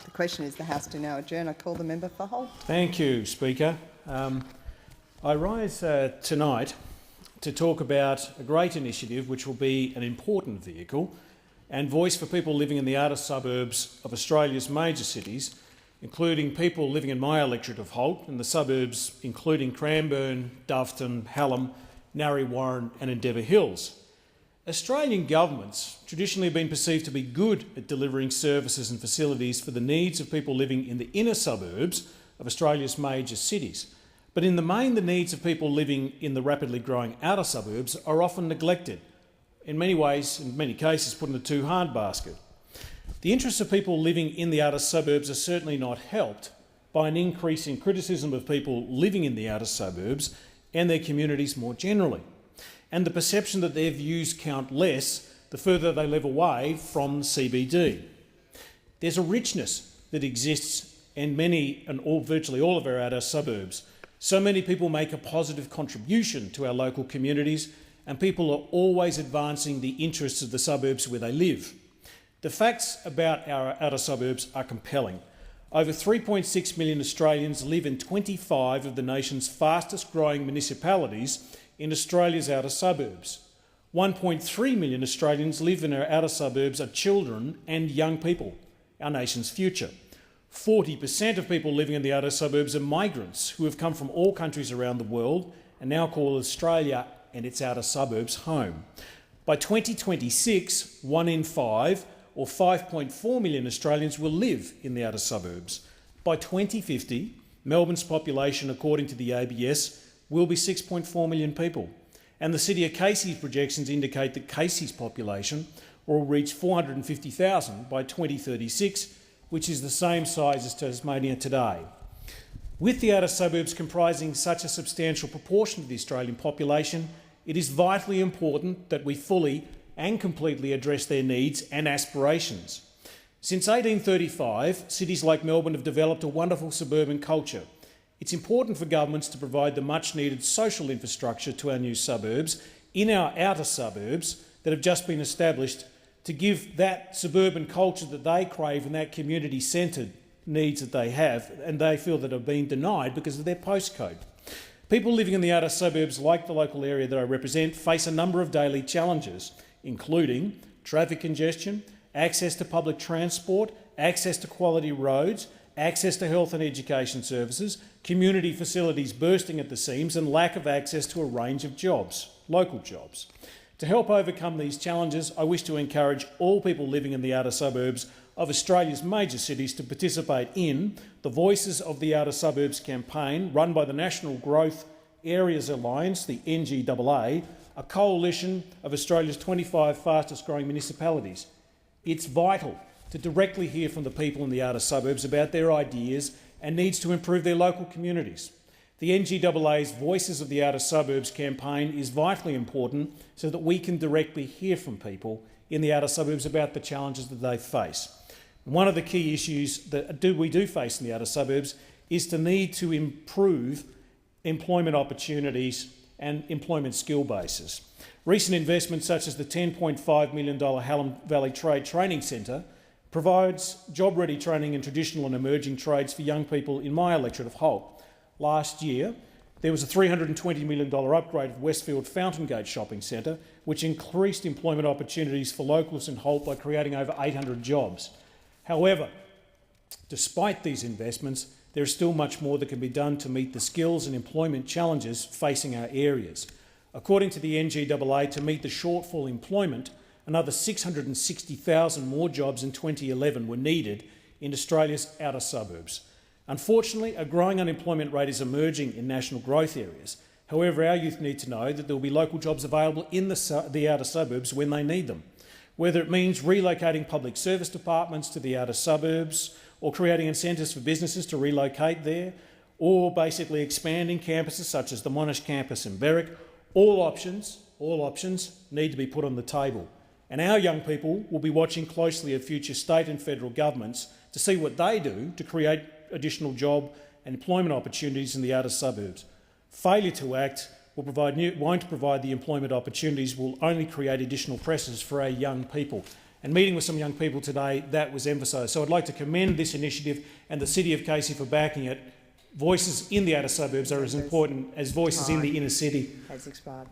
The question is the House do now adjourn. I call the member for Holt. Thank you, Speaker. I rise tonight to talk about a great initiative which will be an important vehicle and voice for people living in the outer suburbs of Australia's major cities, including people living in my electorate of Holt and the suburbs including Cranbourne, Doveton, Hallam, Narre Warren and Endeavour Hills. Australian governments traditionally have been perceived to be good at delivering services and facilities for the needs of people living in the inner suburbs of Australia's major cities. But in the main, the needs of people living in the rapidly growing outer suburbs are often neglected, in many ways, in many cases, put in a too hard basket. The interests of people living in the outer suburbs are certainly not helped by an increase in criticism of people living in the outer suburbs and their communities more generally, and the perception that their views count less the further they live away from the CBD. There's a richness that exists in virtually all of our outer suburbs. So many people make a positive contribution to our local communities, and people are always advancing the interests of the suburbs where they live. The facts about our outer suburbs are compelling. Over 3.6 million Australians live in 25 of the nation's fastest growing municipalities in Australia's outer suburbs. 1.3 million Australians live in our outer suburbs are children and young people, our nation's future. 40% of people living in the outer suburbs are migrants who have come from all countries around the world and now call Australia and its outer suburbs home. By 2026, 1 in 5 or 5.4 million Australians will live in the outer suburbs. By 2050, Melbourne's population, according to the ABS, will be 6.4 million people, and the City of Casey's projections indicate that Casey's population will reach 450,000 by 2036, which is the same size as Tasmania today. With the outer suburbs comprising such a substantial proportion of the Australian population, it is vitally important that we fully and completely address their needs and aspirations. Since 1835, cities like Melbourne have developed a wonderful suburban culture. It's important for governments to provide the much-needed social infrastructure to our new suburbs in our outer suburbs that have just been established to give that suburban culture that they crave and that community-centred needs that they have and they feel that have been denied because of their postcode. People living in the outer suburbs, like the local area that I represent, face a number of daily challenges, including traffic congestion, access to public transport, access to quality roads, access to health and education services, community facilities bursting at the seams and lack of access to a range of jobs, local jobs. To help overcome these challenges, I wish to encourage all people living in the outer suburbs of Australia's major cities to participate in the Voices of the Outer Suburbs campaign run by the National Growth Areas Alliance, the NGAA, a coalition of Australia's 25 fastest growing municipalities. It's vital to directly hear from the people in the outer suburbs about their ideas and needs to improve their local communities. The NGAA's Voices of the Outer Suburbs campaign is vitally important so that we can directly hear from people in the outer suburbs about the challenges that they face. And one of the key issues that we do face in the outer suburbs is the need to improve employment opportunities and employment skill bases. Recent investments such as the $10.5 million Hallam Valley Trade Training Centre provides job-ready training in traditional and emerging trades for young people in my electorate of Holt. Last year, there was a $320 million upgrade of Westfield Fountain Gate Shopping Centre, which increased employment opportunities for locals in Holt by creating over 800 jobs. However, despite these investments, there is still much more that can be done to meet the skills and employment challenges facing our areas. According to the NGAA, to meet the shortfall in employment, another 660,000 more jobs in 2011 were needed in Australia's outer suburbs. Unfortunately, a growing unemployment rate is emerging in national growth areas. However, our youth need to know that there will be local jobs available in the outer suburbs when they need them, whether it means relocating public service departments to the outer suburbs or creating incentives for businesses to relocate there, or basically expanding campuses such as the Monash campus in Berwick. All options need to be put on the table. And our young people will be watching closely at future state and federal governments to see what they do to create additional job and employment opportunities in the outer suburbs. Failure to act won't provide the employment opportunities, will only create additional pressures for our young people. And meeting with some young people today, that was emphasised. So I'd like to commend this initiative and the City of Casey for backing it. Voices in the outer suburbs are as important as voices in the inner city. Has expired.